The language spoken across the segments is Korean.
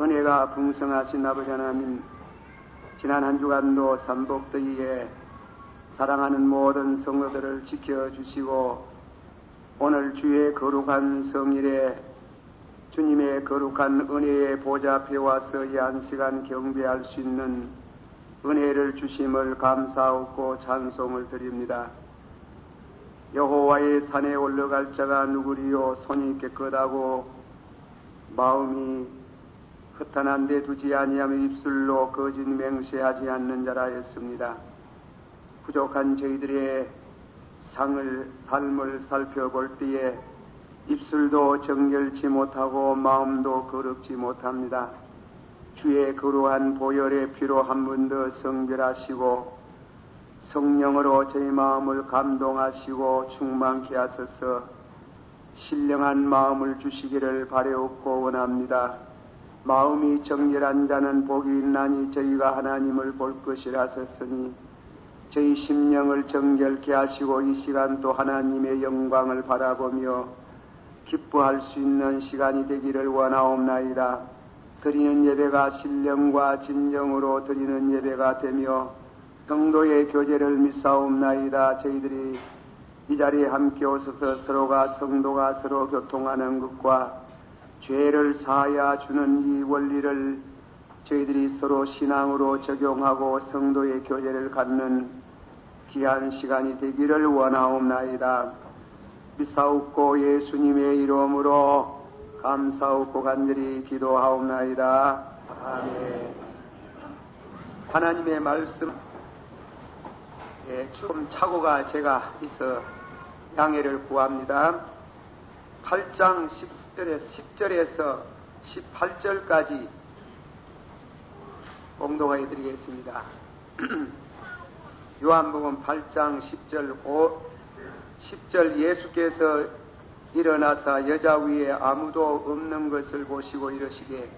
은혜가 풍성하신 아버지 하나님, 지난 한 주간도 삼복더위에 사랑하는 모든 성도들을 지켜주시고 오늘 주의 거룩한 성일에 주님의 거룩한 은혜의 보좌 앞에 와서 이 한 시간 경배할 수 있는 은혜를 주심을 감사하고 찬송을 드립니다. 여호와의 산에 올라갈 자가 누구리요? 손이 깨끗하고 마음이 허탄한 데 두지 아니하며 입술로 거짓 맹세하지 않는 자라 했습니다. 부족한 저희들의 삶을 살펴볼 때에 입술도 정결치 못하고 마음도 거룩지 못합니다. 주의 거룩한 보혈의 피로 한 번 더 성별하시고 성령으로 저희 마음을 감동하시고 충만케 하소서. 신령한 마음을 주시기를 바라옵고 원합니다. 마음이 정결한 자는 복이 있나니 저희가 하나님을 볼 것이라 하셨으니 저희 심령을 정결케 하시고 이 시간 또 하나님의 영광을 바라보며 기뻐할 수 있는 시간이 되기를 원하옵나이다. 드리는 예배가 신령과 진정으로 드리는 예배가 되며 성도의 교제를 믿사옵나이다. 저희들이 이 자리에 함께 오셔서 서로가 성도가 서로 교통하는 것과 죄를 사하여 주는 이 원리를 저희들이 서로 신앙으로 적용하고 성도의 교제를 갖는 귀한 시간이 되기를 원하옵나이다. 믿사옵고 예수님의 이름으로 감사하고 간절히 기도하옵나이다. 아멘. 하나님의 말씀 좀 착오가 제가 있어 양해를 구합니다. 8장 10절에서 18절까지 봉독해 드리겠습니다. 요한복음 8장 10절 예수께서 일어나사 여자 위에 아무도 없는 것을 보시고 이르시되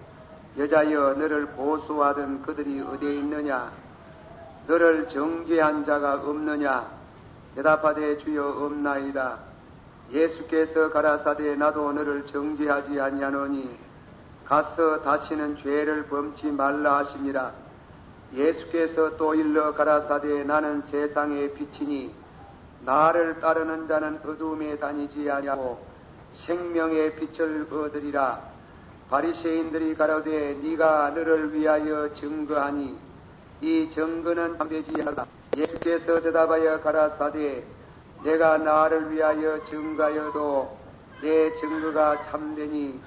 여자여 너를 고소하던 그들이 어디에 있느냐? 너를 정죄한 자가 없느냐? 대답하되 주여 없나이다. 예수께서 가라사대 나도 너를 정죄하지 아니하노니 가서 다시는 죄를 범치 말라 하시니라. 예수께서 또 일러 가라사대 나는 세상의 빛이니 나를 따르는 자는 어두움에 다니지 아니하고 생명의 빛을 얻으리라. 바리새인들이 가로되 네가 너를 위하여 증거하니 이 증거는 참되지 않다. 예수께서 대답하여 가라사대 내가 나를 위하여 증거하여도 내 증거가 참되니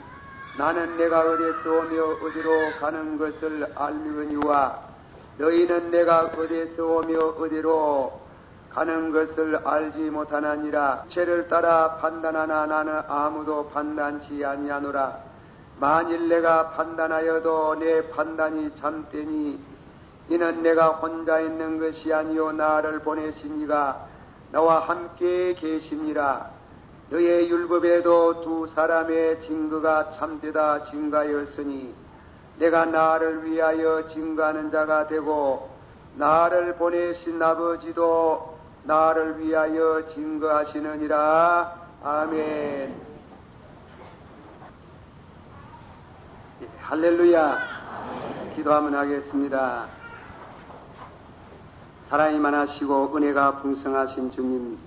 나는 내가 어디서 오며 어디로 가는 것을 알거니와 너희는 내가 어디서 오며 어디로 가는 것을 알지 못하나니라. 죄를 따라 판단하나 나는 아무도 판단치 아니하노라. 만일 내가 판단하여도 내 판단이 참되니 이는 내가 혼자 있는 것이 아니요 나를 보내신 이가 나와 함께 계시니라. 너의 율법에도 두 사람의 증거가 참되다 증가하였으니 내가 나를 위하여 증거하는 자가 되고 나를 보내신 아버지도 나를 위하여 증거하시느니라. 아멘. 할렐루야. 기도하면 하겠습니다. 사랑이 많으시고 은혜가 풍성하신 주님,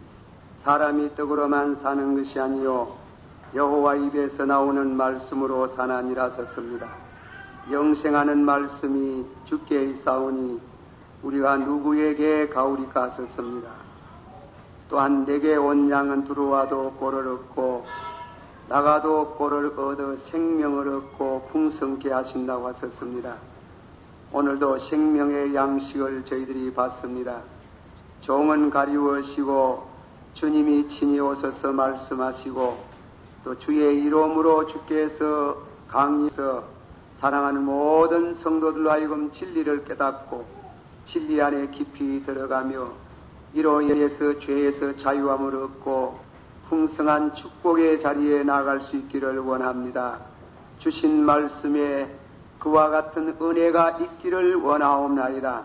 사람이 떡으로만 사는 것이 아니요 여호와 입에서 나오는 말씀으로 사나니라 하셨습니다. 영생하는 말씀이 주께 있사오니 우리가 누구에게 가오리까 하셨습니다. 또한 내게 온 양은 들어와도 꼴을 얻고 나가도 꼴을 얻어 생명을 얻고 풍성케 하신다고 하셨습니다. 오늘도 생명의 양식을 저희들이 받습니다. 종은 가리우시고 주님이 친히 오셔서 말씀하시고 또 주의 이름으로 주께서 강의해서 사랑하는 모든 성도들로 하여금 진리를 깨닫고 진리 안에 깊이 들어가며 이로 인해서 죄에서 자유함을 얻고 풍성한 축복의 자리에 나갈 수 있기를 원합니다. 주신 말씀에 그와 같은 은혜가 있기를 원하옵나이다.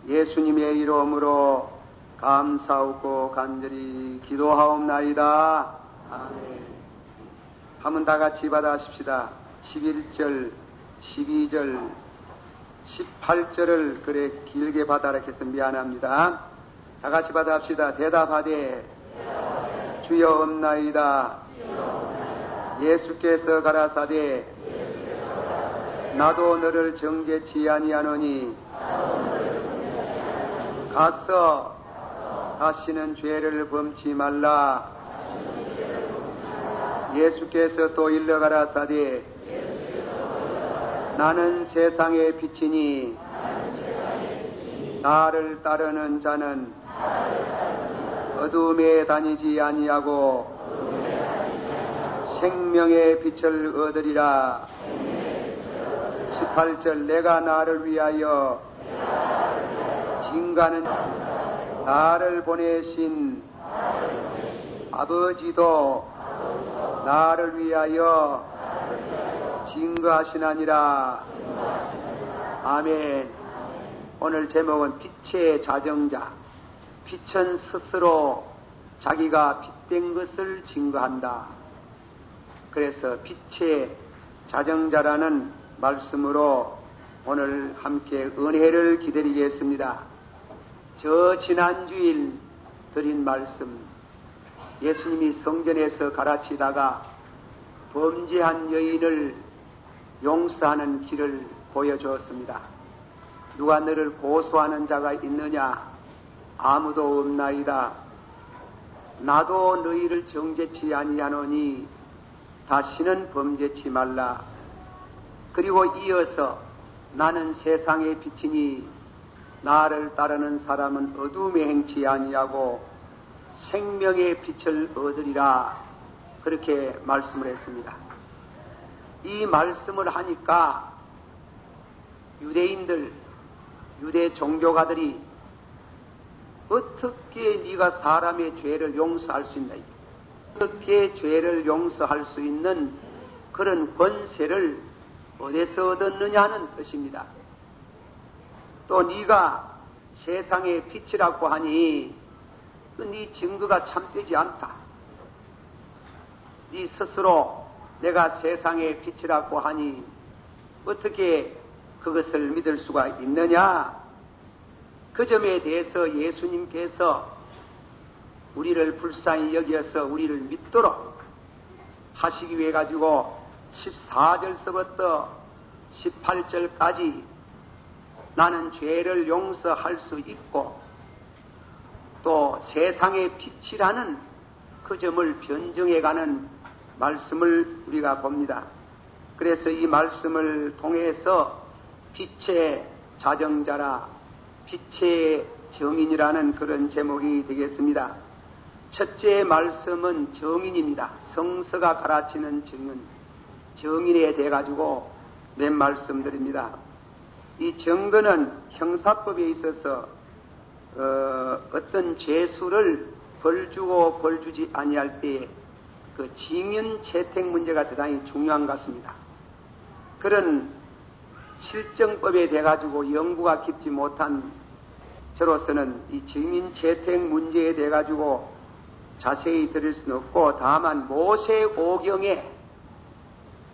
예수님의 이름으로 감사하고 간절히 기도하옵나이다. 아멘. 한번 다 같이 받아십시다. 11절 12절, 18절을 그래 길게 받아라 해서 미안합니다. 다 같이 받아합시다. 대답하되 주여 없나이다. 예수께서 가라사대 나도 너를 정죄치 아니하노니 가서 다시는 죄를 범치 말라. 예수께서 또 일러 가라사대 나는 세상의 빛이니 나를 따르는 자는 어둠에 다니지 아니하고 생명의 빛을 얻으리라. 18절 내가 나를 위하여 징가는 나를 보내신 아버지도 나를 위하여 징거하시나니라. 아멘. 오늘 제목은 빛의 자정자. 빛은 스스로 자기가 빛된 것을 증거한다. 그래서 빛의 자정자라는 말씀으로 오늘 함께 은혜를 기다리겠습니다. 저 지난주일 드린 말씀, 예수님이 성전에서 가르치다가 범죄한 여인을 용서하는 길을 보여주었습니다. 누가 너를 고소하는 자가 있느냐? 아무도 없나이다. 나도 너희를 정죄치 아니하노니 다시는 범죄치 말라. 그리고 이어서 나는 세상의 빛이니 나를 따르는 사람은 어둠에 행치 아니하고 생명의 빛을 얻으리라. 그렇게 말씀을 했습니다. 이 말씀을 하니까 유대인들, 유대 종교가들이 어떻게 네가 사람의 죄를 용서할 수 있나? 어떻게 죄를 용서할 수 있는 그런 권세를 어디서 얻었느냐는 뜻입니다. 또 네가 세상의 빛이라고 하니 네 증거가 참되지 않다. 네 스스로 내가 세상의 빛이라고 하니 어떻게 그것을 믿을 수가 있느냐? 그 점에 대해서 예수님께서 우리를 불쌍히 여겨서 우리를 믿도록 하시기 위해 가지고 14절서부터 18절까지 나는 죄를 용서할 수 있고 또 세상의 빛이라는 그 점을 변증해가는 말씀을 우리가 봅니다. 그래서 이 말씀을 통해서 빛의 자정자라, 빛의 정인이라는 그런 제목이 되겠습니다. 첫째 말씀은 정인입니다. 성서가 가르치는 정인에 대해 가지고 몇 말씀드립니다. 이 정근은 형사법에 있어서 어떤 죄수를 벌주고 벌주지 아니할 때에 그 징인 채택 문제가 대단히 중요한 것 같습니다. 그런 실정법에 대해 가지고 연구가 깊지 못한 저로서는 이 징인 채택 문제에 대해 가지고 자세히 드릴 수는 없고 다만 모세오경에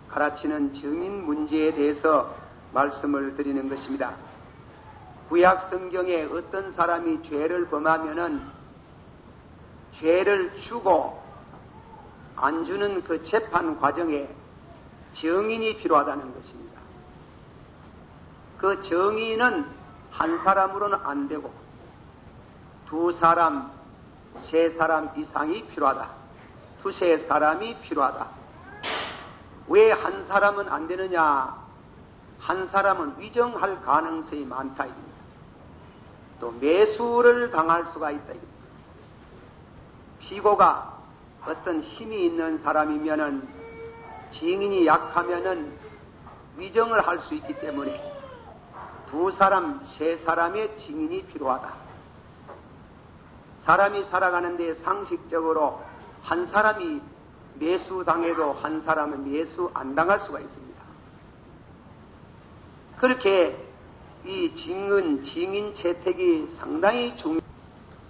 가르치는 증인 문제에 대해서 말씀을 드리는 것입니다. 구약 성경에 어떤 사람이 죄를 범하면은 죄를 주고 안 주는 그 재판 과정에 증인이 필요하다는 것입니다. 그 증인은 한 사람으로는 안 되고 두 사람, 세 사람 이상이 필요하다. 두세 사람이 필요하다. 왜 한 사람은 안 되느냐? 한 사람은 위정할 가능성이 많다. 또 매수를 당할 수가 있다. 피고가 어떤 힘이 있는 사람이면은 증인이 약하면은 위정을 할 수 있기 때문에 두 사람, 세 사람의 증인이 필요하다. 사람이 살아가는데 상식적으로 한 사람이 매수당해도 한 사람은 매수 안 당할 수가 있습니다. 그렇게 이 증인 채택이 상당히 중요합니다.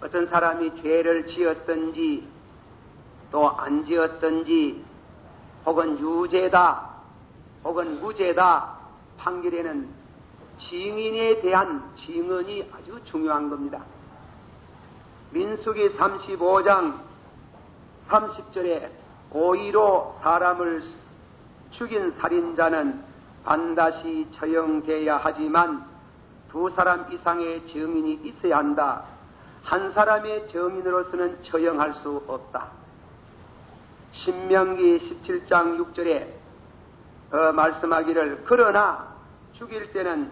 어떤 사람이 죄를 지었든지 또 안 지었든지 혹은 유죄다 혹은 무죄다 판결에는 증인에 대한 증언이 아주 중요한 겁니다. 민수기 35장 30절에 고의로 사람을 죽인 살인자는 반드시 처형돼야 하지만 두 사람 이상의 증인이 있어야 한다. 한 사람의 증인으로서는 처형할 수 없다. 신명기 17장 6절에 말씀하기를 그러나 죽일 때는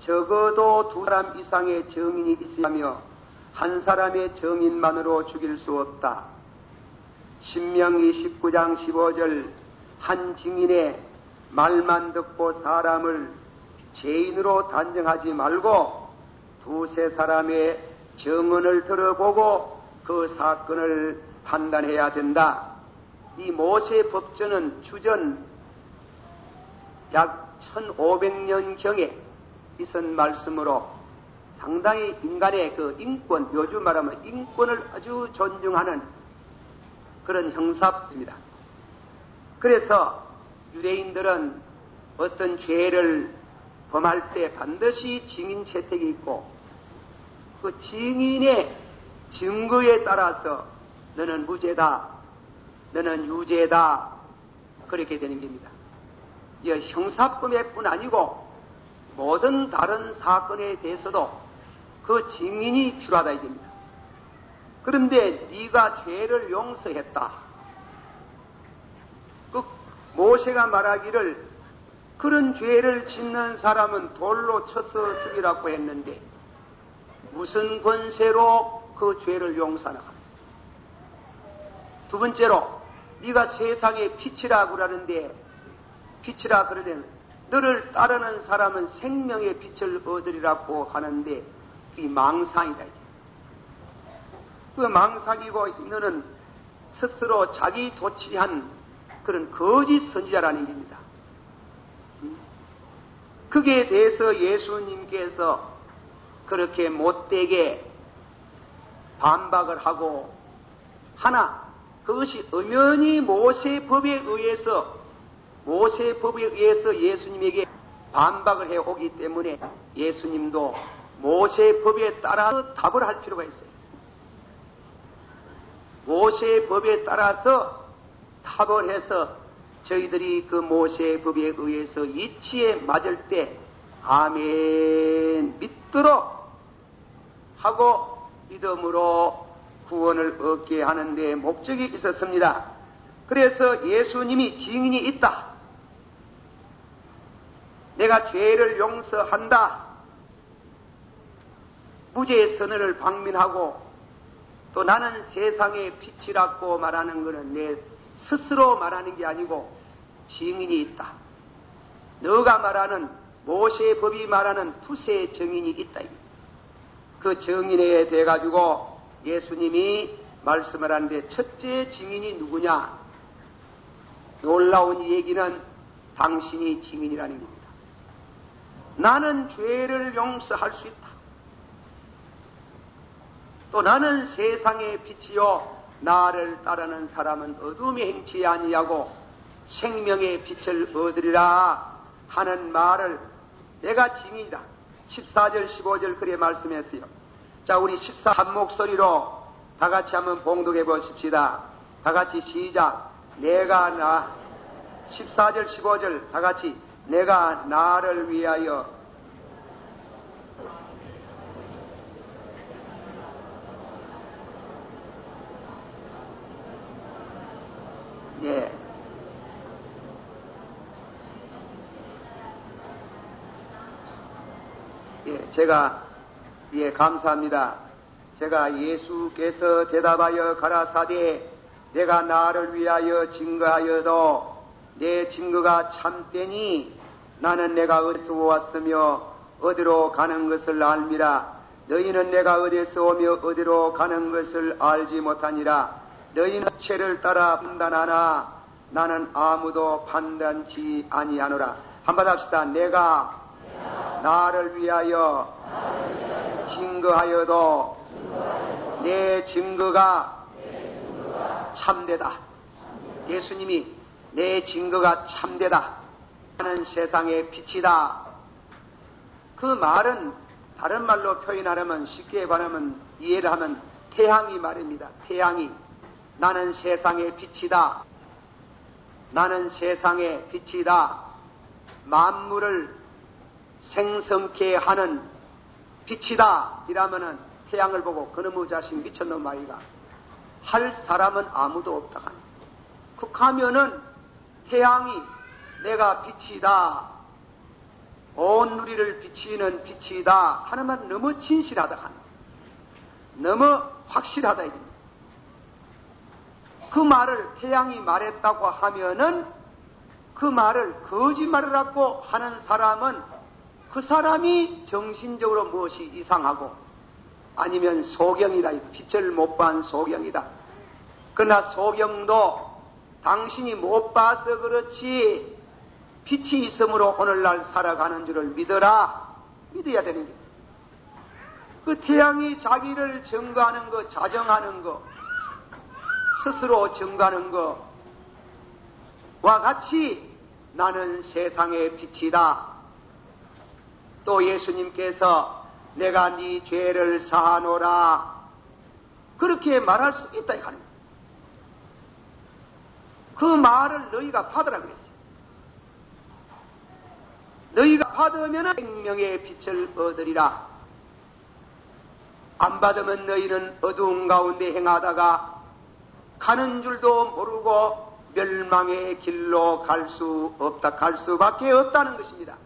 적어도 두 사람 이상의 증인이 있어야 하며 한 사람의 증인만으로 죽일 수 없다. 신명기 19장 15절 한 증인의 말만 듣고 사람을 죄인으로 단정하지 말고 두세 사람의 증언을 들어보고 그 사건을 판단해야 된다. 이 모세 법전은 주전 약 1500년경에 있은 말씀으로 상당히 인간의 그 인권, 요즘 말하면 인권을 아주 존중하는 그런 형사입니다. 그래서 유대인들은 어떤 죄를 범할 때 반드시 증인 채택이 있고 그 증인의 증거에 따라서 너는 무죄다, 너는 유죄다 그렇게 되는 겁니다. 이 형사법에뿐 아니고 모든 다른 사건에 대해서도 그 증인이 필요하다 이겁니다. 그런데 네가 죄를 용서했다. 그 모세가 말하기를 그런 죄를 짓는 사람은 돌로 쳐서 죽이라고 했는데 무슨 권세로 그 죄를 용서하나? 두 번째로 네가 세상의 빛이라고 그러는데 빛이라 그러면 너를 따르는 사람은 생명의 빛을 얻으리라고 하는데 이 망상이다. 그 망상이고 너는 스스로 자기 도취한 그런 거짓 선지자라는 겁니다. 그게 대해서 예수님께서 그렇게 못되게 반박을 하고 하나 그것이 엄연히 모세법에 의해서 예수님에게 반박을 해오기 때문에 예수님도 모세법에 따라서 답을 할 필요가 있어요. 모세법에 따라서 답을 해서 저희들이 그 모세법에 의해서 이치에 맞을 때 아멘 믿도록 하고 믿음으로 구원을 얻게 하는 데 목적이 있었습니다. 그래서 예수님이 증인이 있다. 내가 죄를 용서한다. 무죄의 선언을 방민하고 또 나는 세상의 빛이라고 말하는 것은 내 스스로 말하는 게 아니고 증인이 있다. 너가 말하는 모세의 법이 말하는 투세의 증인이 있다. 그 증인에 대해 가지고 예수님이 말씀을 하는데 첫째 증인이 누구냐? 놀라운 얘기는 당신이 증인이라는 겁니다. 나는 죄를 용서할 수 있다. 또 나는 세상의 빛이요 나를 따르는 사람은 어둠에 행치 아니하고 생명의 빛을 얻으리라 하는 말을 내가 증인이다. 14절 15절 그래 말씀했어요. 자, 우리 14 한 목소리로 다 같이 한번 봉독해 보십시다. 다 같이 시작. 내가 나 14절 15절 다 같이 내가 나를 위하여 예. 예, 제가 감사합니다. 제가 예수께서 대답하여 가라사대 내가 나를 위하여 증거하여도 내 증거가 참되니 나는 내가 어디서 왔으며 어디로 가는 것을 알미라. 너희는 내가 어디서 오며 어디로 가는 것을 알지 못하니라. 너희는 죄를 따라 판단하나 나는 아무도 판단치 아니하노라. 한번 합시다. 내가 나를 위하여 증거하여도 내 증거가 참되다. 예수님이 내 증거가 참되다. 나는 세상의 빛이다. 그 말은 다른 말로 표현하려면, 쉽게 말하면, 이해를 하면 태양이 말입니다. 태양이. 나는 세상의 빛이다. 나는 세상의 빛이다. 만물을 생성케 하는 빛이다. 이라면은 태양을 보고 그놈의 자식 미쳤놈 아이가 할 사람은 아무도 없다. 그하면은 태양이 내가 빛이다. 온 누리를 비치는 빛이다. 하는 말 너무 진실하다. 너무 확실하다. 그 말을 태양이 말했다고 하면은 그 말을 거짓말을 하고 하는 사람은 그 사람이 정신적으로 무엇이 이상하고 아니면 소경이다. 빛을 못 본 소경이다. 그러나 소경도 당신이 못 봐서 그렇지 빛이 있으므로 오늘날 살아가는 줄을 믿어라. 믿어야 되는 게. 그 태양이 자기를 증거하는 거, 자정하는 거, 스스로 증거하는 거와 같이 나는 세상의 빛이다. 또 예수님께서 내가 네 죄를 사하노라 그렇게 말할 수 있다 하는 거예요. 그 말을 너희가 받으라 그랬어요. 너희가 받으면 생명의 빛을 얻으리라. 안 받으면 너희는 어두운 가운데 행하다가 가는 줄도 모르고 멸망의 길로 갈 수 없다. 갈 수밖에 없다는 것입니다.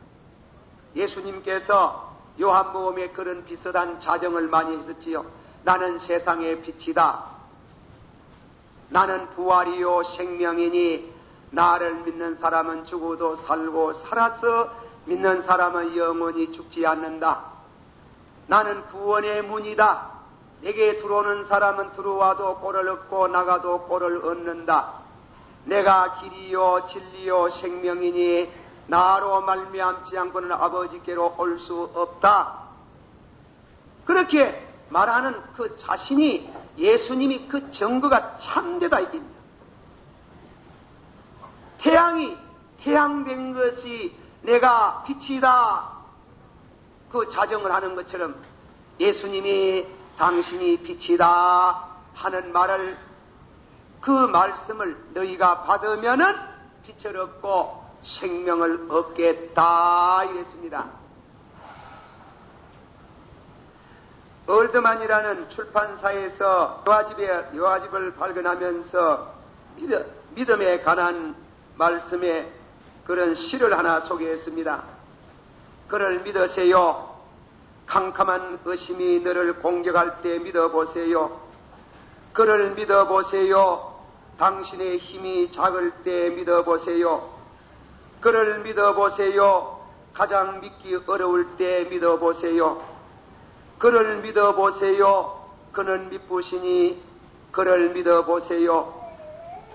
예수님께서 요한복음에 그런 비슷한 자정을 많이 했었지요. 나는 세상의 빛이다. 나는 부활이요 생명이니 나를 믿는 사람은 죽어도 살고 살아서 믿는 사람은 영원히 죽지 않는다. 나는 구원의 문이다. 내게 들어오는 사람은 들어와도 꼴을 얻고 나가도 꼴을 얻는다. 내가 길이요 진리요 생명이니 나로 말미암지 않고는 아버지께로 올 수 없다. 그렇게 말하는 그 자신이 예수님이 그 증거가 참되다 이깁니다. 태양이 태양된 것이 내가 빛이다. 그 자정을 하는 것처럼 예수님이 당신이 빛이다 하는 말을 그 말씀을 너희가 받으면은 빛을 얻고 생명을 얻겠다 이랬습니다. 얼드만이라는 출판사에서 요아집을 발견하면서 믿음에 관한 말씀에 그런 시를 하나 소개했습니다. 그를 믿으세요. 캄캄한 의심이 너를 공격할 때 믿어보세요. 그를 믿어보세요. 당신의 힘이 작을 때 믿어보세요. 그를 믿어보세요. 가장 믿기 어려울 때 믿어보세요. 그를 믿어보세요. 그는 미쁘시니 그를 믿어보세요.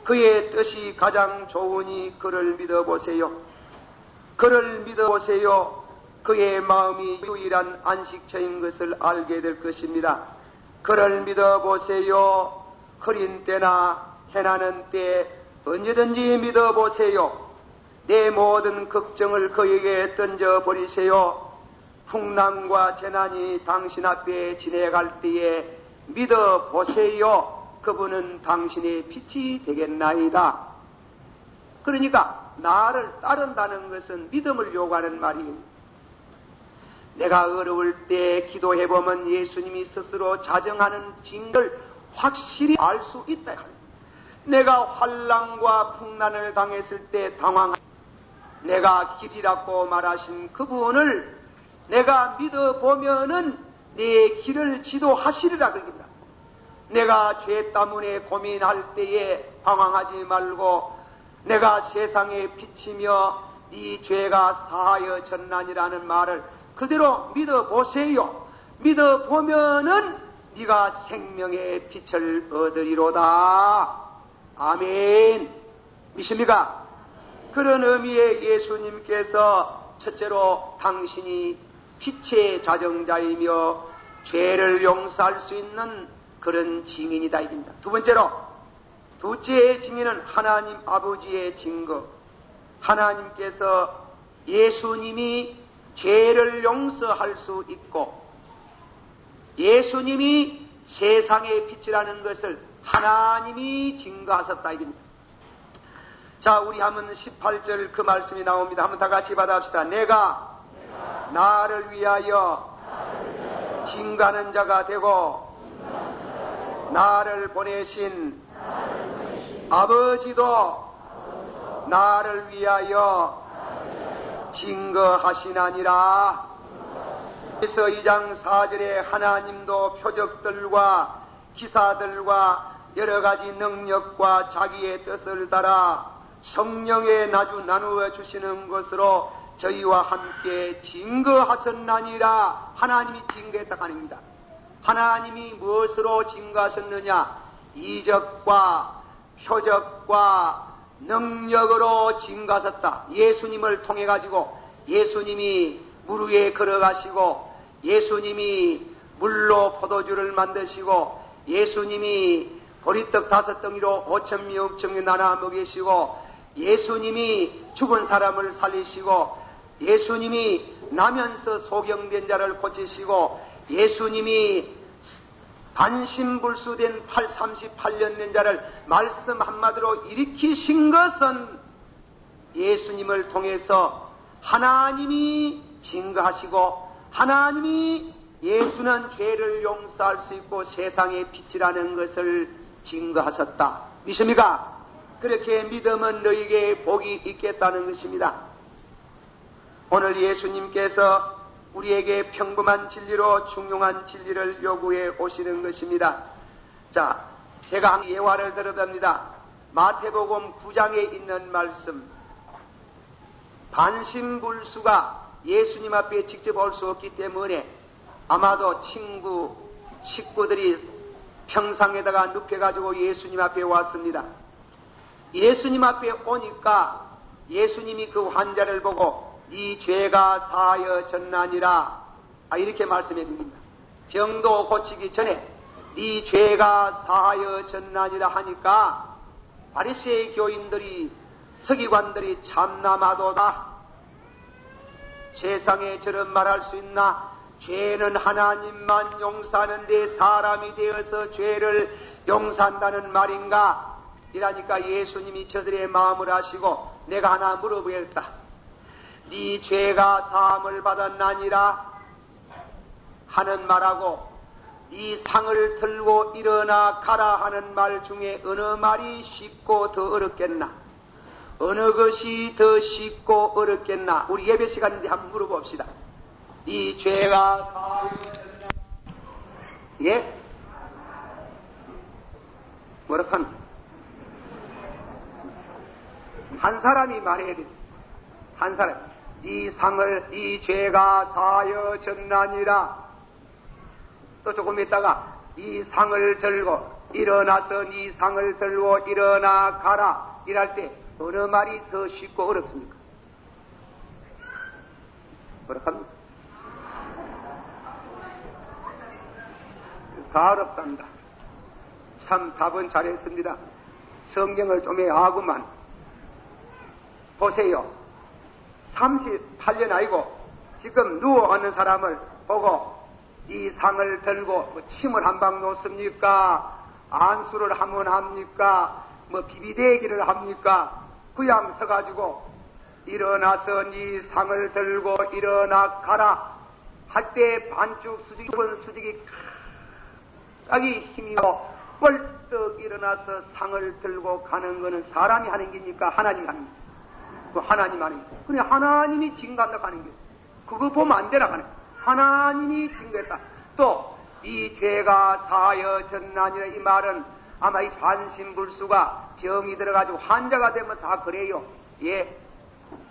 그의 뜻이 가장 좋으니 그를 믿어보세요. 그를 믿어보세요. 그의 마음이 유일한 안식처인 것을 알게 될 것입니다. 그를 믿어보세요. 흐린 때나 해나는 때 언제든지 믿어보세요. 내 모든 걱정을 그에게 던져버리세요. 풍랑과 재난이 당신 앞에 지나갈 때에 믿어보세요. 그분은 당신의 빛이 되겠나이다. 그러니까 나를 따른다는 것은 믿음을 요구하는 말이에요. 내가 어려울 때 기도해보면 예수님이 스스로 자정하는 증거를 확실히 알 수 있다. 내가 환난과 풍난을 당했을 때 내가 길이라고 말하신 그분을 내가 믿어보면은 내 길을 지도하시리라 그럽니다. 내가 죄 때문에 고민할 때에 방황하지 말고 내가 세상에 비치며 이 죄가 사하여졌나니라는 말을 그대로 믿어보세요. 믿어보면은 네가 생명의 빛을 얻으리로다. 아멘. 믿습니까? 그런 의미의 예수님께서 첫째로 당신이 빛의 자정자이며 죄를 용서할 수 있는 그런 증인이다 이깁니다. 두 번째로 둘째의 증인은 하나님 아버지의 증거. 하나님께서 예수님이 죄를 용서할 수 있고 예수님이 세상의 빛이라는 것을 하나님이 증거하셨다 이겁니다. 자, 우리 한번 18절 그 말씀이 나옵니다. 한번 다 같이 받아봅시다. 내가 나를 위하여 증거하는 자가 되고 나를 보내신 아버지도 나를 위하여 증거하시나니라. 그래서 2장 4절에 하나님도 표적들과 기사들과 여러가지 능력과 자기의 뜻을 따라 성령의 나누어 주시는 것으로 저희와 함께 증거하셨나니라. 하나님이 증거했다 하는입니다. 하나님이 무엇으로 증거하셨느냐? 이적과 표적과 능력으로 증거하셨다. 예수님을 통해 가지고 예수님이 물 위에 걸어가시고 예수님이 물로 포도주를 만드시고 예수님이 보리떡 5덩이로 5,000명 6,000명 나눠 먹이시고 예수님이 죽은 사람을 살리시고 예수님이 나면서 소경된 자를 고치시고 예수님이 반신불수된 38년 된 자를 말씀 한마디로 일으키신 것은 예수님을 통해서 하나님이 증거하시고 하나님이 예수는 죄를 용서할 수 있고 세상의 빛이라는 것을 증거하셨다. 믿습니까? 그렇게 믿으면 너에게 복이 있겠다는 것입니다. 오늘 예수님께서 우리에게 평범한 진리로 중요한 진리를 요구해 오시는 것입니다. 자, 제가 한 예화를 들어답니다. 마태복음 9장에 있는 말씀. 반신불수가 예수님 앞에 직접 올 수 없기 때문에 아마도 식구들이 평상에다가 눕혀가지고 예수님 앞에 왔습니다. 예수님 앞에 오니까 예수님이 그 환자를 보고 네 죄가 사하여졌나니라 이렇게 말씀해 드립니다. 병도 고치기 전에 네 죄가 사하여졌나니라 하니까 바리새의 교인들이 서기관들이 참나마도다. 세상에 저런 말할 수 있나? 죄는 하나님만 용서하는데 사람이 되어서 죄를 용서한다는 말인가? 이라니까 예수님이 저들의 마음을 아시고 내가 하나 물어보겠다. 네 죄가 사함을 받았나니라 하는 말하고 네 상을 들고 일어나 가라 하는 말 중에 어느 말이 쉽고 더 어렵겠나? 어느 것이 더 쉽고 어렵겠나? 우리 예배 시간인데 한번 물어봅시다. 네 죄가 사하여졌나? 예? 뭐라카노? 한 사람이 말해야 돼. 한 사람. 네 죄가 사하여졌나니라. 또 조금 있다가 네 상을 들고 일어나서 네 상을 들고 일어나 가라. 이럴 때 어느 말이 더 쉽고 어렵습니까? 뭐라합니까? 다 어렵답니다. 참 답은 잘했습니다. 성경을 좀 해야하구만. 보세요. 38년 아니고 지금 누워있는 사람을 보고 이 상을 들고 침을 한 방 놓습니까? 안수를 한번 합니까? 비비대기를 합니까? 그냥 서가지고 일어나서 네 상을 들고 일어나 가라 할 때 반쪽 수직이 자기 힘이고 벌떡 일어나서 상을 들고 가는 것은 사람이 하는 게니까 하나님이 하는 게. 그 하나님 하는 게. 그래 하나님이 증거한다고 하는 게. 그거 보면 안 되나 하는 게. 하나님이 증거했다. 또 이 죄가 사하여졌나니라 이 말은 아마 이 반신불수가 정이 들어가지고 환자가 되면 다 그래요. 예.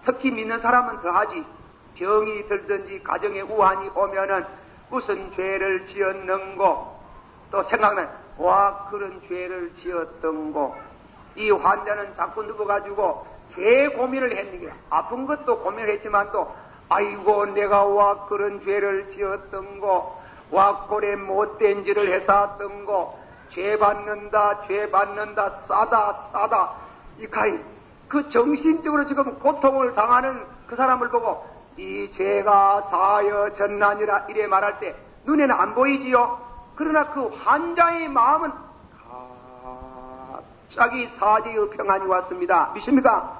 특히 믿는 사람은 더하지. 병이 들든지 가정에 우환이 오면은 무슨 죄를 지었는고 또 생각나요. 와 그런 죄를 지었던고. 이 환자는 자꾸 누워가지고 죄 고민을 했는 게 아픈 것도 고민을 했지만 또 아이고 내가 와 그런 죄를 지었던고 와 꼴에 못된 짓을 했었던고 죄 받는다 싸다 이카이 그 정신적으로 지금 고통을 당하는 그 사람을 보고 네 죄가 사여졌나니라 이래 말할 때 눈에는 안 보이지요. 그러나 그 환자의 마음은 갑자기 사제의 평안이 왔습니다. 믿습니까?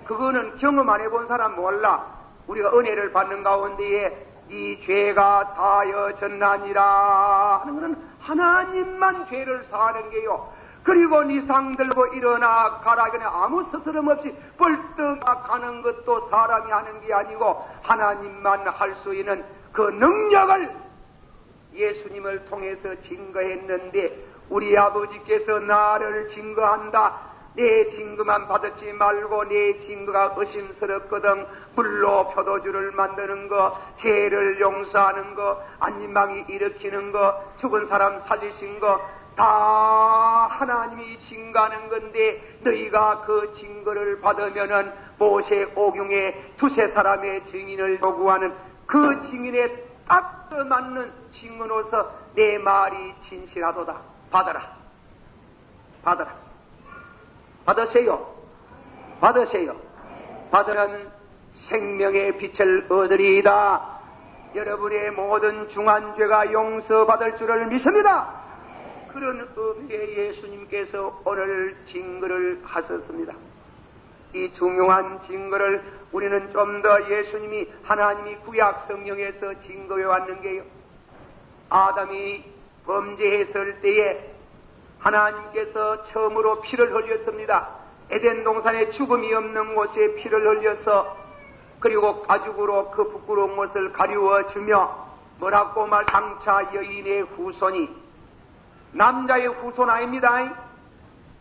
그거는 경험 안 해본 사람 몰라. 우리가 은혜를 받는 가운데에 네 죄가 사여졌나니라 하는 것은 하나님만 죄를 사하는 게요. 그리고 네 상 들고 일어나 가라 그냥 아무 스스럼 없이 벌떡 가는 것도 사람이 하는 게 아니고 하나님만 할 수 있는 그 능력을 예수님을 통해서 증거했는데 우리 아버지께서 나를 증거한다. 내 증거만 받지 말고 내 증거가 의심스럽거든. 물로 포도주를 만드는 거, 죄를 용서하는 거, 안진망이 일으키는 거, 죽은 사람 살리신 거 다 하나님이 증거하는 건데 너희가 그 증거를 받으면은 모세 오경에 두세 사람의 증인을 요구하는 그 증인에 딱 맞는 증언으로서 내 말이 진실하도다. 받아라. 받아라. 받으세요. 받으세요. 받으면 생명의 빛을 얻으리이다. 여러분의 모든 중한 죄가 용서받을 줄을 믿습니다. 그런 의미의 예수님께서 오늘 증거를 하셨습니다. 이 중요한 증거를 우리는 좀 더 예수님이 하나님이 구약 성경에서 증거해 왔는 게요. 아담이 범죄했을 때에 하나님께서 처음으로 피를 흘렸습니다. 에덴 동산에 죽음이 없는 곳에 피를 흘려서 그리고 가죽으로 그 부끄러운 것을 가리워 주며 뭐라고 말 장차 여인의 후손이 남자의 후손 아닙니다.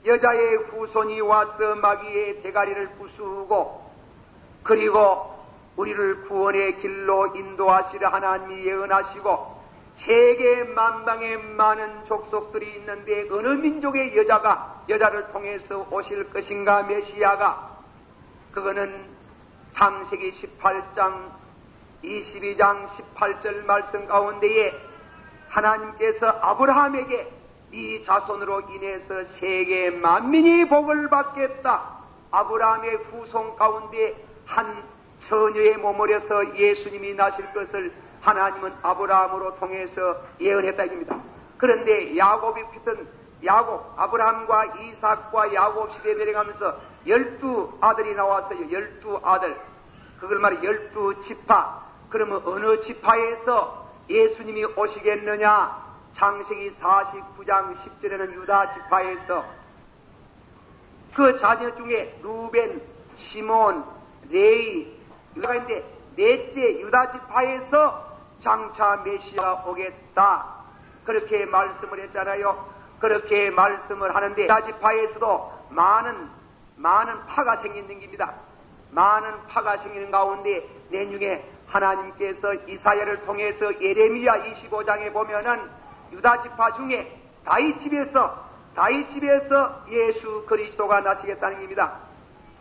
여자의 후손이 와서 마귀의 대가리를 부수고 그리고 우리를 구원의 길로 인도하시려 하나님이 예언하시고 세계 만방에 많은 족속들이 있는데 어느 민족의 여자를 통해서 오실 것인가 메시아가 그거는 창세기 18장 22장 18절 말씀 가운데에 하나님께서 아브라함에게 이 자손으로 인해서 세계 만민이 복을 받겠다. 아브라함의 후손 가운데 한 처녀의 몸으로서 예수님이 나실 것을 하나님은 아브라함으로 통해서 예언했다 입니다. 그런데 야곱이 피던 아브라함과 이삭과 야곱 시대에 내려가면서 12아들이 나왔어요. 12아들. 그걸 말해 12지파. 그러면 어느 지파에서 예수님이 오시겠느냐? 창세기 49장 10절에는 유다 지파에서 그 자녀 중에 루벤, 시몬, 레위 유다가 있는데 넷째 유다 지파에서 장차 메시아가 오겠다. 그렇게 말씀을 했잖아요. 그렇게 말씀을 하는데 유다 지파에서도 많은 파가 생기는 겁니다. 많은 파가 생기는 가운데 내중에 하나님께서 이사야를 통해서 예레미야 25장에 보면은 유다 지파 중에 다윗 집에서 예수 그리스도가 나시겠다는 겁니다.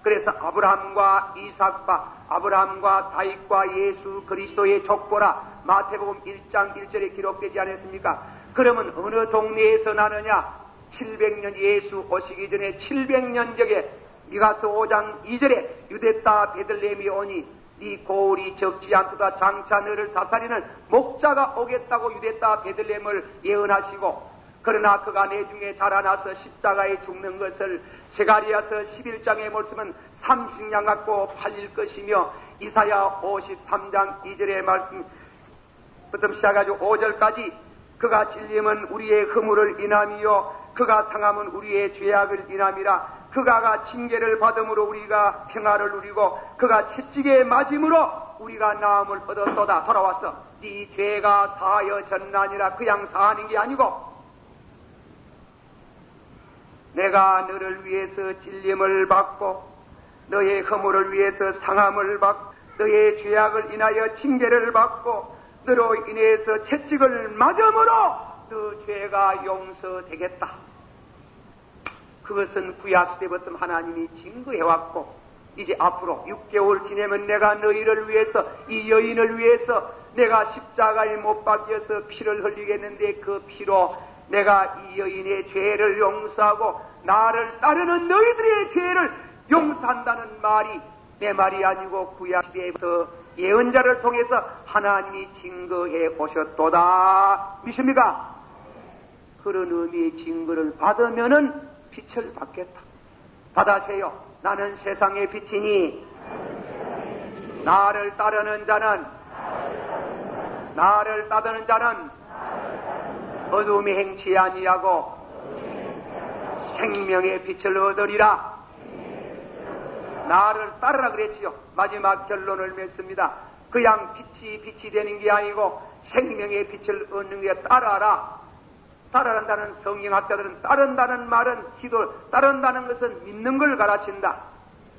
그래서 아브라함과 이삭과 아브라함과 다윗과 예수 그리스도의 족보라 마태복음 1장 1절에 기록되지 않았습니까? 그러면 어느 동네에서 나느냐? 700년 예수 오시기 전에 700년 전에 미가서 5장 2절에 유대다 베들레헴이 오니 네 고울이 적지 않도다. 장차 너를 다스리는 목자가 오겠다고 유대다 베들레헴을 예언하시고 그러나 그가 내중에 자라나서 십자가에 죽는 것을 스가랴서 11장에 말씀은 30냥 갖고 팔릴 것이며 이사야 53장 2절의 말씀부터 시작해가지고 5절까지 그가 찔림은 우리의 허물을 인함이요 그가 상함은 우리의 죄악을 인함이라. 그가 징계를 받음으로 우리가 평화를 누리고 그가 채찍에 맞음으로 우리가 나음을 얻었도다. 돌아왔어. 네 죄가 사여졌나니라. 그냥 사하는 게 아니고 내가 너를 위해서 찔림을 받고 너의 허물을 위해서 상함을 받고 너의 죄악을 인하여 징계를 받고 너로 인해서 채찍을 맞음으로 너 죄가 용서되겠다. 그것은 구약시대부터 하나님이 증거해왔고 이제 앞으로 6개월 지내면 내가 너희를 위해서 이 여인을 위해서 내가 십자가에 못 박혀서 피를 흘리겠는데 그 피로 내가 이 여인의 죄를 용서하고 나를 따르는 너희들의 죄를 용서한다는 말이 내 말이 아니고 구약 시대부터 예언자를 통해서 하나님이 증거해 오셨도다. 믿습니까? 그런 의미의 증거를 받으면은 빛을 받겠다. 받아세요. 나는 세상의 빛이니 나를 따르는 자는 어둠에 행치 아니하고 생명의 빛을 얻으리라. 나를 따르라 그랬지요. 마지막 결론을 맺습니다. 그냥 빛이 되는 게 아니고 생명의 빛을 얻는 게 따라라. 따라한다는 성경학자들은 따른다는 말은 따른다는 것은 믿는 걸 가르친다.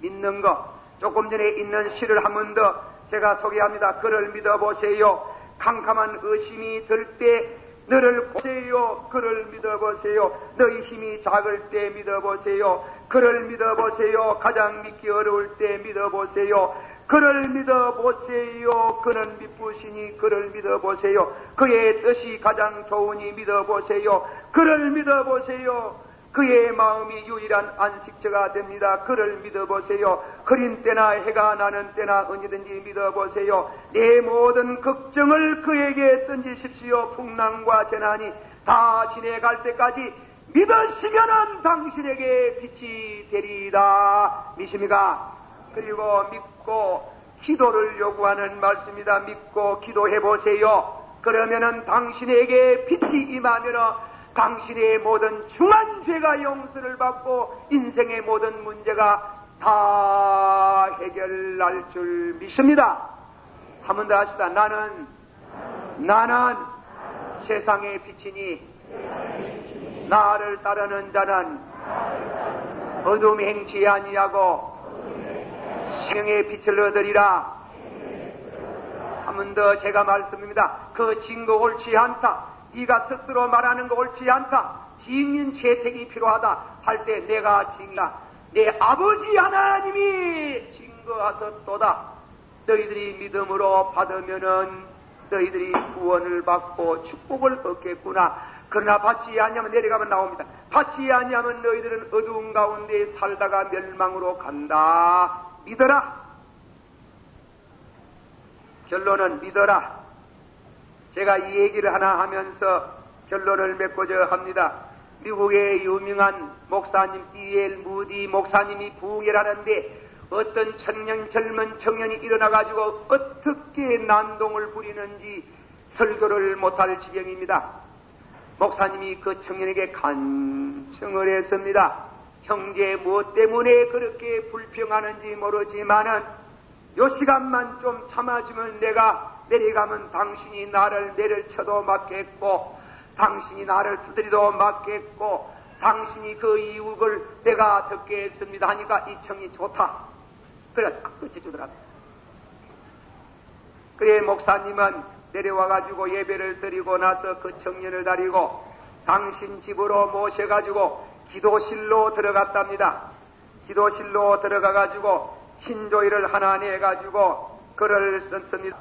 믿는 거. 조금 전에 있는 시를 한 번 더 제가 소개합니다. 그를 믿어보세요. 캄캄한 의심이 들 때 너를 보세요. 그를 믿어보세요. 너희 힘이 작을 때 믿어보세요. 그를 믿어보세요. 가장 믿기 어려울 때 믿어보세요. 그를 믿어보세요. 그는 미쁘시니 그를 믿어보세요. 그의 뜻이 가장 좋으니 믿어보세요. 그를 믿어보세요. 그의 마음이 유일한 안식처가 됩니다. 그를 믿어보세요. 흐린 때나 해가 나는 때나 언제든지 믿어보세요. 내 모든 걱정을 그에게 던지십시오. 풍랑과 재난이 다 지내갈 때까지 믿으시면은 당신에게 빛이 되리이다. 믿습니까? 그리고 믿고 기도를 요구하는 말씀이다. 믿고 기도해보세요. 그러면은 당신에게 빛이 임하면은 당신의 모든 중한 죄가 용서를 받고 인생의 모든 문제가 다 해결날 줄 믿습니다. 한 번 더 하십시다. 나는 세상의 빛이니 나를 따르는 자는 어둠에 행치 아니하고 생명의 빛을 얻으리라. 한 번 더 제가 말씀입니다. 그 증거 옳지 않다. 네가 스스로 말하는 거 옳지 않다. 증인 채택이 필요하다 할 때 내가 증인이다. 내 아버지 하나님이 증거하셨도다. 너희들이 믿음으로 받으면은 너희들이 구원을 받고 축복을 얻겠구나. 그러나 받지 아니하면 내려가면 나옵니다. 받지 아니하면 너희들은 어두운 가운데 살다가 멸망으로 간다. 믿어라. 결론은 믿어라. 제가 이 얘기를 하나 하면서 결론을 맺고자 합니다. 미국의 유명한 목사님 E.L. 무디 목사님이 부흥회를 하는데 어떤 젊은 청년이 일어나가지고 어떻게 난동을 부리는지 설교를 못할 지경입니다. 목사님이 그 청년에게 간청을 했습니다. 형제 무엇 때문에 그렇게 불평하는지 모르지만은 요 시간만 좀 참아주면 내가 내려가면 당신이 나를 내려쳐도 맞겠고 당신이 나를 두드리도 맞겠고 당신이 그 이유를 내가 듣겠습니다 하니까 이 청이 좋다. 그래 끝이주더라. 그래 목사님은 내려와가지고 예배를 드리고 나서 그 청년을 데리고 당신 집으로 모셔가지고 기도실로 들어갔답니다. 기도실로 들어가가지고 신조일을 하나 내가지고 글을 썼습니다.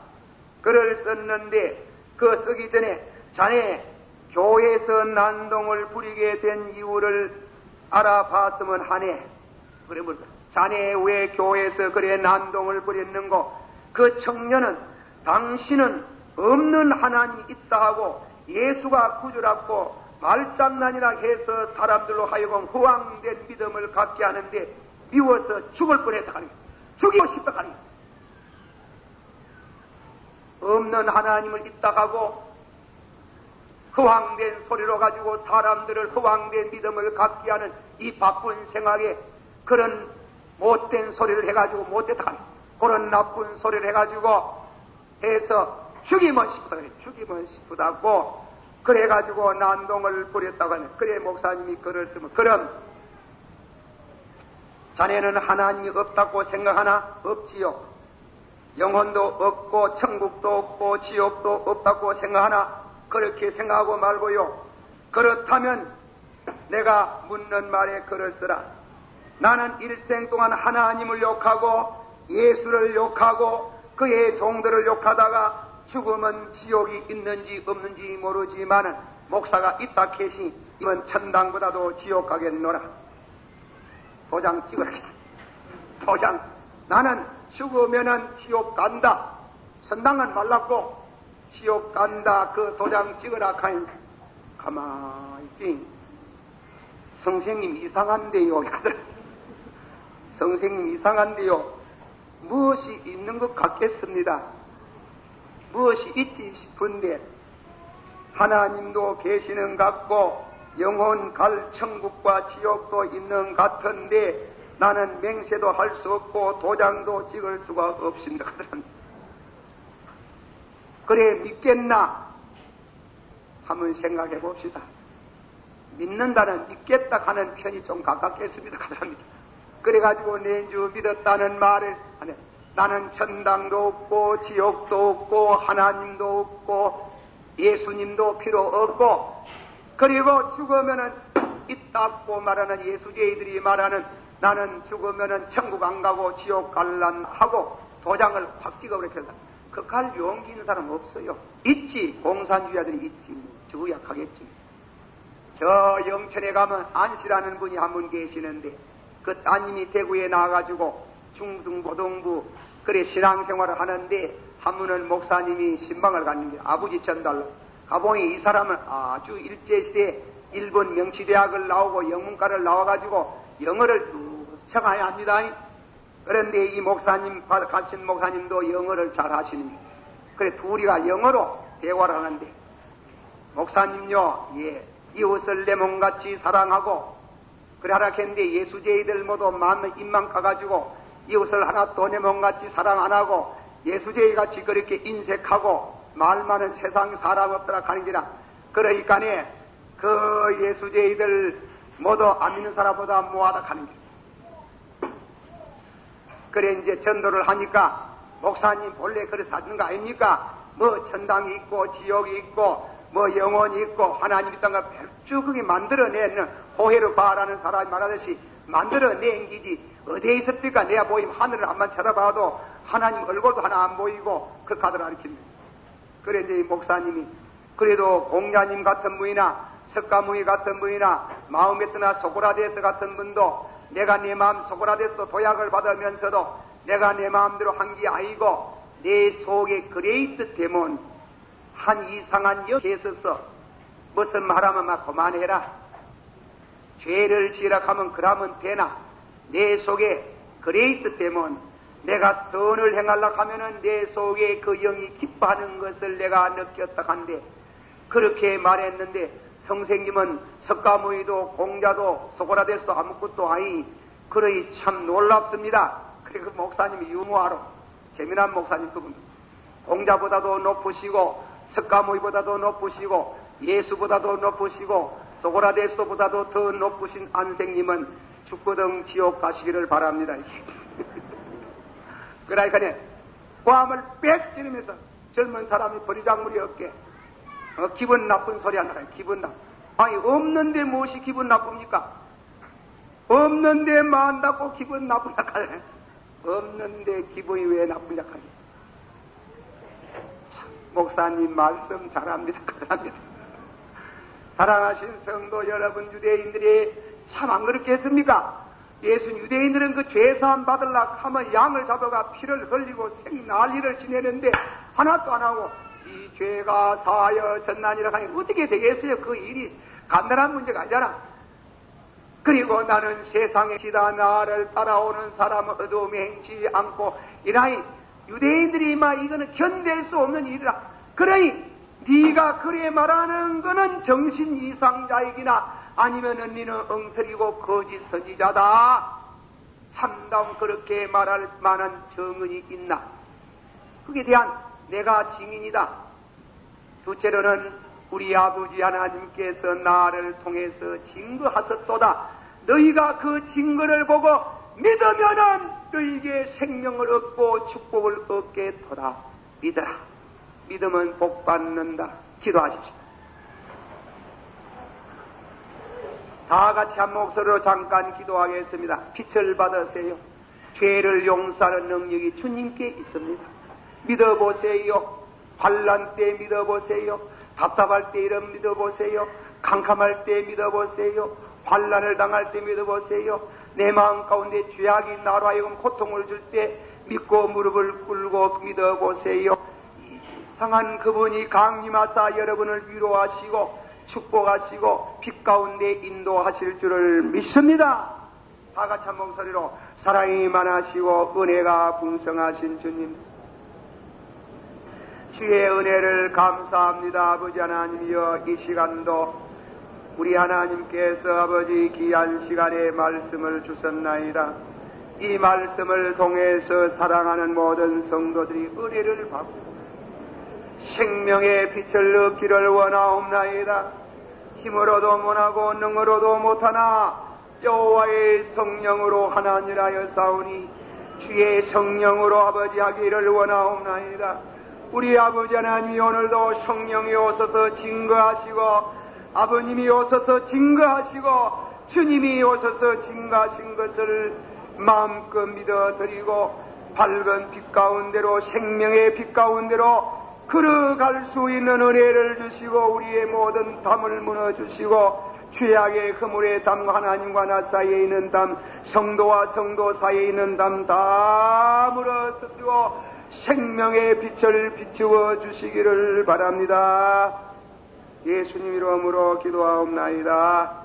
글을 썼는데 그 쓰기 전에 자네 교회에서 난동을 부리게 된 이유를 알아봤으면 하네. 그래 물까? 자네 왜 교회에서 그래 난동을 부렸는고? 그 청년은 당신은 없는 하나님이 있다 하고 예수가 구주라고 말장난이라 해서 사람들로 하여금 허황된 믿음을 갖게 하는데 미워서 죽을 뻔했다 하는 거야. 죽이고 싶다 하는 거야. 없는 하나님을 있다 하고 허황된 소리로 가지고 사람들을 허황된 믿음을 갖게 하는 이 바쁜 생활에 그런 못된 소리를 해가지고 못됐다 하는 그런 나쁜 소리를 해가지고 해서 죽이면 싶다 그래. 죽이면 싶다고 그래가지고 난동을 부렸다고 하네. 그래 목사님이 글을 쓰면 그럼 자네는 하나님이 없다고 생각하나? 없지요. 영혼도 없고 천국도 없고 지옥도 없다고 생각하나? 그렇게 생각하고 말고요. 그렇다면 내가 묻는 말에 글을 쓰라. 나는 일생 동안 하나님을 욕하고 예수를 욕하고 그의 종들을 욕하다가 죽으면 지옥이 있는지 없는지 모르지만은 목사가 있다 캐시 이번 천당보다도 지옥 가겠노라. 도장 찍어라. 도장 나는 죽으면은 지옥 간다. 천당은 말랐고 지옥 간다. 그 도장 찍으라 하니 가만히 있더니 선생님 이상한데요. 선생님 이상한데요. 무엇이 있는 것 같겠습니다. 무엇이 있지 싶은데 하나님도 계시는 같고 영혼 갈 천국과 지옥도 있는 같은데 나는 맹세도 할 수 없고 도장도 찍을 수가 없습니다. 그래 믿겠나? 한번 생각해 봅시다. 믿는다는 믿겠다 하는 편이 좀 가깝겠습니다. 그래가지고 내주 믿었다는 말을 하네. 나는 천당도 없고 지옥도 없고 하나님도 없고 예수님도 필요 없고 그리고 죽으면은 있다고 말하는 예수제이들이 말하는 나는 죽으면은 천국 안 가고 지옥 갈란 하고 도장을 확 찍어버렸다. 그 갈 용기 있는 사람 없어요. 있지. 공산주의자들이 있지. 저 약하겠지. 저 영천에 가면 안씨라는 분이 한 분 계시는데 그 따님이 대구에 나와가지고 중등고등부 그래 신앙생활을 하는데 한 분은 목사님이 신방을 갔는데 아버지 전달로 가보니 이 사람은 아주 일제시대 일본 명치대학을 나오고 영문과를 나와가지고 영어를 뚝척해야 합니다. 그런데 이 목사님 가신 목사님도 영어를 잘 하시는 그래 둘이가 영어로 대화를 하는데 목사님요 예 이웃을 내 몸같이 사랑하고 그래 하라 했는데 예수제이들 모두 마음 입만 가가지고 이웃을 하나도 내 몸같이 사랑 안 하고 예수제이같이 그렇게 인색하고 말 많은 세상 사람 없더라 하는기라. 그러니까네 그 예수제이들 모두 안 믿는 사람보다 뭐하다 하는 게. 그래 이제 전도를 하니까 목사님 본래 그래서 하는 거 아닙니까? 뭐 천당이 있고 지옥이 있고 뭐 영혼이 있고 하나님 있다는 걸 백주 그게 만들어내는 호혜로 바라는 사람이 말하듯이 만들어낸 기지 어디에 있습니까? 내가 보이면 하늘을 한번 쳐다봐도 하나님 얼굴도 하나 안 보이고 그 가드를 가리킵니다. 그래 이제 이 목사님이 그래도 공자님 같은 분이나 석가모니 같은 분이나 마음에뜨나 소크라테스 같은 분도 내가 내 마음 소크라테스도 도약을 받으면서도 내가 내 마음대로 한 게 아니고 내 속에 그레이트 데몬 한 이상한 역에 있어서 무슨 말하면 막 그만해라. 죄를 지으라 하면 그러면 되나. 내 속에 그레이트 데몬 내가 선을 행하려고 하면은 내 속에 그 영이 기뻐하는 것을 내가 느꼈다 한데 그렇게 말했는데 선생님은 석가모니도 공자도 소크라테스도 아무것도 아니 그러니 참 놀랍습니다. 그리고 그 목사님이 유머하러 재미난 목사님 그분 공자보다도 높으시고 석가모니보다도 높으시고 예수보다도 높으시고 소크라테스보다도 더 높으신 안생님은 죽거든 지옥 가시기를 바랍니다. 그러니까 꽐을 빽 찌르면서 젊은 사람이 버리작물이 없게 기분 나쁜 소리 하나 기분 나쁜 아니 없는데 무엇이 기분 나쁩니까? 없는데 만다고 기분 나쁘다 하네. 없는데 기분이 왜 나쁘냐 하네. 목사님 말씀 잘합니다. 잘합니다. 사랑하신 성도 여러분 유대인들이 참 안 그렇게 했습니까? 예수 유대인들은 그 죄사함 받으려고 하면 양을 잡아가 피를 흘리고 생난리를 지내는데 하나도 안 하고 이 죄가 사하여 전난이라 하니 어떻게 되겠어요? 그 일이 간단한 문제가 아니잖아. 그리고 나는 세상에 지다 나를 따라오는 사람은 어두움에 행치 않고 이라니 유대인들이 막 이거는 견딜 수 없는 일이라. 그러니 네가 그래 말하는 거는 정신 이상자이기나 아니면은 너는 엉터리고 거짓 선지자다. 참다운 그렇게 말할 만한 정은이 있나? 그에 대한 내가 증인이다. 둘째로는 우리 아버지 하나님께서 나를 통해서 증거하셨도다. 너희가 그 증거를 보고 믿으면은 너희에게 생명을 얻고 축복을 얻게 도다. 믿어라. 믿으면 복 받는다. 기도하십시오. 다 같이 한 목소리로 잠깐 기도하겠습니다. 빛을 받으세요. 죄를 용서하는 능력이 주님께 있습니다. 믿어보세요. 환난 때 믿어보세요. 답답할 때 이름 믿어보세요. 캄캄할 때 믿어보세요. 환난을 당할 때 믿어보세요. 내 마음 가운데 죄악이 나로 하여금 고통을 줄 때 믿고 무릎을 꿇고 믿어보세요. 상한 그분이 강림하사 여러분을 위로하시고 축복하시고 빛 가운데 인도하실 줄을 믿습니다. 다 같이 한 목소리로 사랑이 많으시고 은혜가 풍성하신 주님, 주의 은혜를 감사합니다. 아버지 하나님이여, 이 시간도 우리 하나님께서 아버지 귀한 시간에 말씀을 주셨나이다. 이 말씀을 통해서 사랑하는 모든 성도들이 은혜를 받고 생명의 빛을 얻기를 원하옵나이다. 힘으로도 못하고 능으로도 못하나 여호와의 성령으로 하나니라 하였사오니 주의 성령으로 아버지 하기를 원하옵나이다. 우리 아버지 하나님이 오늘도 성령이 오셔서 증거하시고 아버님이 오셔서 증거하시고 주님이 오셔서 증거하신 것을 마음껏 믿어드리고 밝은 빛 가운데로 생명의 빛 가운데로 걸어갈 수 있는 은혜를 주시고 우리의 모든 담을 무너주시고 죄악의 허물의 담, 하나님과 나 사이에 있는 담, 성도와 성도 사이에 있는 담 다 물어주시고 생명의 빛을 비추어 주시기를 바랍니다. 예수님 이름으로 기도하옵나이다.